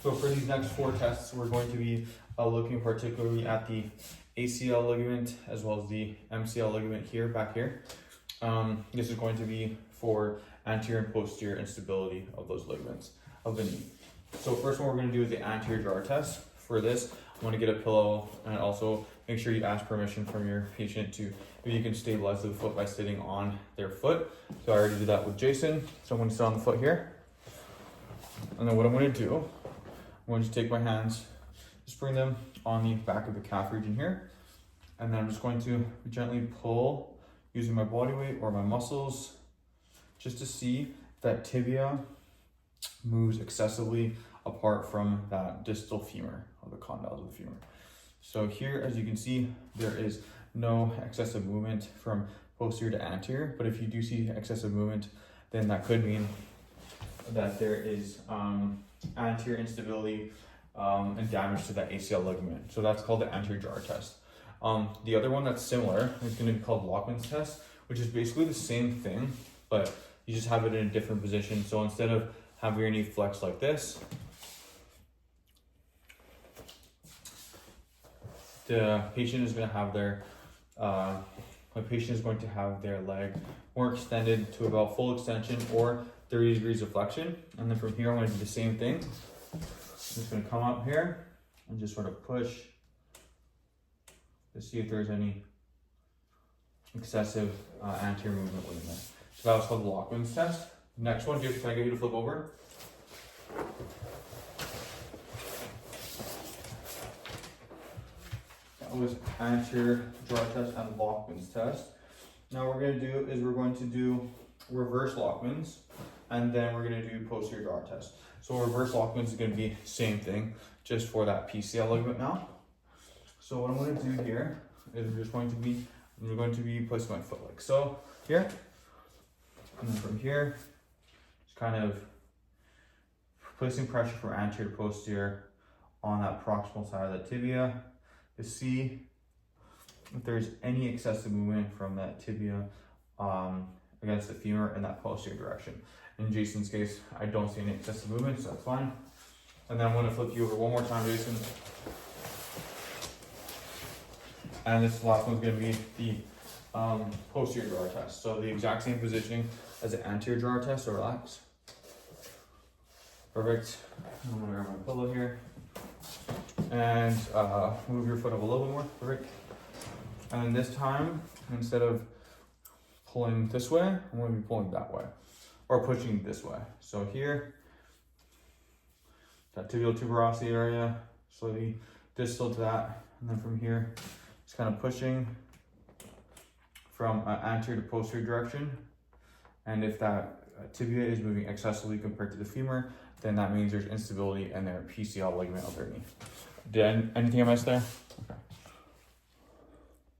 So for these next 4 tests, we're going to be looking particularly at the ACL ligament as well as the MCL ligament here, back here. This is going to be for anterior and posterior instability of those ligaments of the knee. So first one we're going to do is the anterior drawer test. For this, I want to get a pillow and also make sure you ask permission from your patient to, if you can stabilize the foot by sitting on their foot. So I already did that with Jason. So I'm going to sit on the foot here. And then what I'm going to do, I'm going to take my hands, just bring them on the back of the calf region here. And then I'm just going to gently pull using my body weight or my muscles just to see that tibia moves excessively apart from that distal femur or the condyles of the femur. So here, as you can see, there is no excessive movement from posterior to anterior, but if you do see excessive movement, then that could mean that there is anterior instability and damage to that ACL ligament. So that's called the anterior drawer test. The other one that's similar is going to be called Lachman's test, which is basically the same thing, but you just have it in a different position. So instead of having your knee flexed like this, the patient is going to have their leg more extended to about full extension or 30 degrees of flexion. And then from here, I'm going to do the same thing. I'm just going to come up here and just sort of push to see if there's any excessive anterior movement within there. So that was called the Lachman's test. Next one, can I get you to flip over? That was anterior drawer test and Lachman's test. Now what we're going to do is we're going to do reverse Lachman's, and then we're going to do posterior drawer test. So reverse Lachman's is going to be same thing, just for that PCL ligament now. So what I'm going to do here is I'm going to be placing my foot like so here, and then from here, just kind of placing pressure from anterior to posterior on that proximal side of the tibia to see if there's any excessive movement from that tibia against the femur in that posterior direction. In Jason's case, I don't see any excessive movement, so that's fine. And then I'm going to flip you over one more time, Jason. And this last one's going to be the posterior drawer test. So the exact same positioning as the anterior drawer test, so relax. Perfect. I'm going to grab my pillow here. And move your foot up a little bit more, perfect. And this time, instead of pulling this way, I'm going to be pulling that way, or pushing this way. So here, that tibial tuberosity area, slightly distal to that, and then from here, just kind of pushing from anterior to posterior direction. And if that tibia is moving excessively compared to the femur, then that means there's instability in their PCL ligament of their knee. Did anything I missed there? Okay.